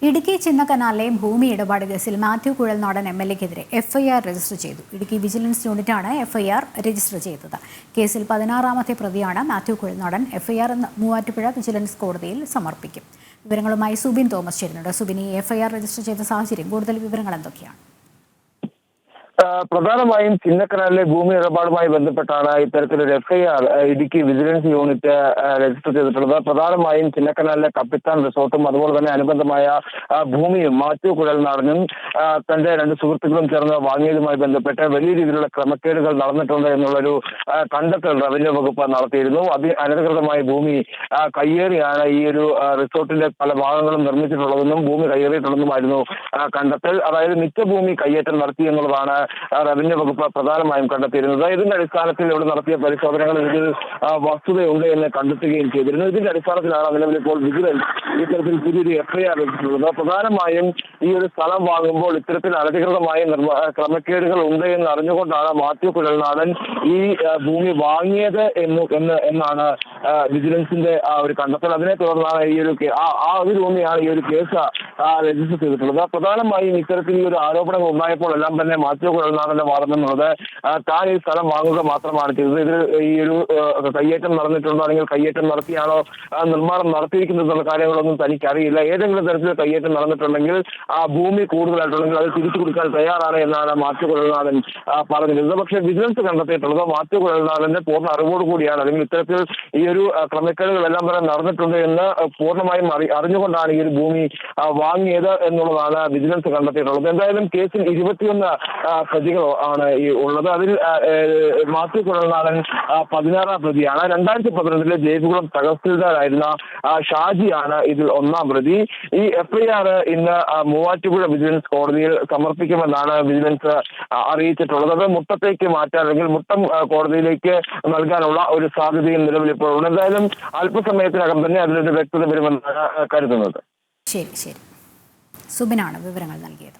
ഇടുക്കി ചിന്നക്കനാലിലെ ഭൂമി ഇടപാട് കേസിൽ മാത്യു കുഴൽനാടൻ MLA-ക്കെതിരെ FIR രജിസ്റ്റർ ചെയ്തു. ഇടുക്കി വിജിലൻസ് യൂണിറ്റാണ് FIR രജിസ്റ്റർ ചെയ്തത്. കേസിൽ 16-ാമത്തെ പ്രതിയാണ് മാത്യു കുഴൽനാടൻ. FIR മൂവാറ്റുപുഴ വിജിലൻസ് കോടതിയിൽ സമർപ്പിക്കും. വിവരങ്ങളുമായി സുബിൻ തോമസ് ചേരുന്നുണ്ട്. സുബിൻ, FIR രജിസ്റ്റർ ചെയ്ത സാഹചര്യം, കൂടുതൽ വിവരങ്ങൾ എന്തൊക്കെയാണ്? പ്രധാനമായും ചിന്നക്കനാലിലെ ഭൂമി ഇടപാടുമായി ബന്ധപ്പെട്ടാണ് ഇത്തരത്തിലൊരു FIR Idukki vigilance unit register ചെയ്തിട്ടുള്ളത്. പ്രധാനമായും ചിന്നക്കനാലിലെ കപ്പിത്താൻ റിസോർട്ടും അതുപോലെ തന്നെ അനുബന്ധമായ ഭൂമിയും മാത്യു കുഴൽനാടനും തന്റെ രണ്ട് സുഹൃത്തുക്കളും ചേർന്ന് വാങ്ങിയതുമായി ബന്ധപ്പെട്ട് വലിയ രീതിയിലുള്ള ക്രമക്കേടുകൾ നടന്നിട്ടുണ്ട് എന്നുള്ളൊരു കണ്ടെത്തൽ റവന്യൂ വകുപ്പ് നടത്തിയിരുന്നു. അനധികൃതമായ ഭൂമി കയ്യേറിയാണ് ഈ ഒരു റിസോർട്ടിന്റെ പല ഭാഗങ്ങളും നിർമ്മിച്ചിട്ടുള്ളതെന്നും ഭൂമി കയ്യേറിയിട്ടുള്ളതുമായിരുന്നു കണ്ടെത്തൽ. അതായത് മിച്ചഭൂമി കയ്യേറ്റം നടത്തി എന്നുള്ളതാണ് റവന്യൂ വകുപ്പ് പ്രധാനമായും കണ്ടെത്തിയിരുന്നത്. ഇതിന്റെ അടിസ്ഥാനത്തിൽ ഇവിടെ നടത്തിയ പരിശോധനകളിൽ ഇതിൽ വസ്തുതയുണ്ട് എന്ന് കണ്ടെത്തുകയും ചെയ്തിരുന്നു. ഇതിന്റെ അടിസ്ഥാനത്തിലാണ് നിലവിൽ ഇപ്പോൾ വിജിലൻസ് ഇത്തരത്തിൽ പുതിയൊരു FIR രജിസ്റ്റർ. പ്രധാനമായും ഈ ഒരു സ്ഥലം വാങ്ങുമ്പോൾ ഇത്തരത്തിൽ അനധികൃതമായ ക്രമക്കേടുകൾ ഉണ്ട് എന്ന് അറിഞ്ഞുകൊണ്ടാണ് മാത്യു കുഴൽനാടൻ ഈ ഭൂമി വാങ്ങിയത് എന്നാണ് വിജിലൻസിന്റെ ഒരു കണ്ടെത്തൽ. അതിനെ തുടർന്നാണ് ഈ ഒരു അതിലൂന്നിയാണ് ഈ ഒരു കേസ് രജിസ്റ്റർ ചെയ്തിട്ടുള്ളത്. പ്രധാനമായും ഇത്തരത്തിൽ ഈ ഒരു ആരോപണങ്ങൾ ഉണ്ടായപ്പോൾ എല്ലാം തന്നെ മാത്യു കുഴൽനാടന്റെ വാദം എന്നുള്ളത് താൻ ഈ സ്ഥലം വാങ്ങുക മാത്രമാണ് ചെയ്തത്. ഇതിൽ ഈ ഒരു കയ്യേറ്റം നടന്നിട്ടുണ്ടോ അല്ലെങ്കിൽ കയ്യേറ്റം നടത്തിയാണോ നിർമ്മാണം നടത്തിയിരിക്കുന്നത് എന്നുള്ള കാര്യങ്ങളൊന്നും തനിക്കറിയില്ല. ഏതെങ്കിലും തരത്തിൽ കയ്യേറ്റം നടന്നിട്ടുണ്ടെങ്കിൽ ആ ഭൂമി കൂടുതലായിട്ടുണ്ടെങ്കിൽ അത് തിരിച്ചു കൊടുക്കാൻ തയ്യാറാണ് എന്നാണ് മാത്യു കുഴൽനാടൻ പറഞ്ഞിരുന്നത്. പക്ഷേ വിജിലൻസ് കണ്ടെത്തിയിട്ടുള്ളത് മാത്യു കുഴൽനാടന്റെ പൂർണ്ണ അറിവോട് കൂടിയാണ്, അല്ലെങ്കിൽ ഇത്തരത്തിൽ ഈ ഒരു ക്രമക്കേടുകളെല്ലാം തന്നെ നടന്നിട്ടുണ്ട് എന്ന് പൂർണ്ണമായും അറിഞ്ഞുകൊണ്ടാണ് ഈ ഒരു ഭൂമി വാങ്ങിയത് എന്നുള്ളതാണ് വിജിലൻസ് കണ്ടെത്തിയിട്ടുള്ളത്. എന്തായാലും കേസിൽ 21 പ്രതികൾ ആണ് ഉള്ളത്. അതിൽ മാത്യു കുഴൽനാടൻ 16-ാം പ്രതിയാണ്. 2012 ജയ്പുരം തഹസിൽദാരായിരുന്ന ഷാജിയാണ് ഇതിൽ 1-ാം പ്രതി. ഈ FIR ഇന്ന് മൂവാറ്റുപുഴ വിജിലൻസ് കോടതിയിൽ സമർപ്പിക്കുമെന്നാണ് വിജിലൻസ് അറിയിച്ചിട്ടുള്ളത്. അത് മുട്ടത്തേക്ക് മാറ്റാൻ അല്ലെങ്കിൽ മുട്ടം കോടതിയിലേക്ക് നൽകാനുള്ള ഒരു സാധ്യതയും നിലവിൽ ഇപ്പോൾ ഉണ്ട്. എന്തായാലും അല്പസമയത്തിനകം തന്നെ അതിലൊരു വ്യക്തത വരുമെന്നാണ് കരുതുന്നത്. ശരി, സുബിനാണ് വിവരങ്ങൾ നൽകിയത്.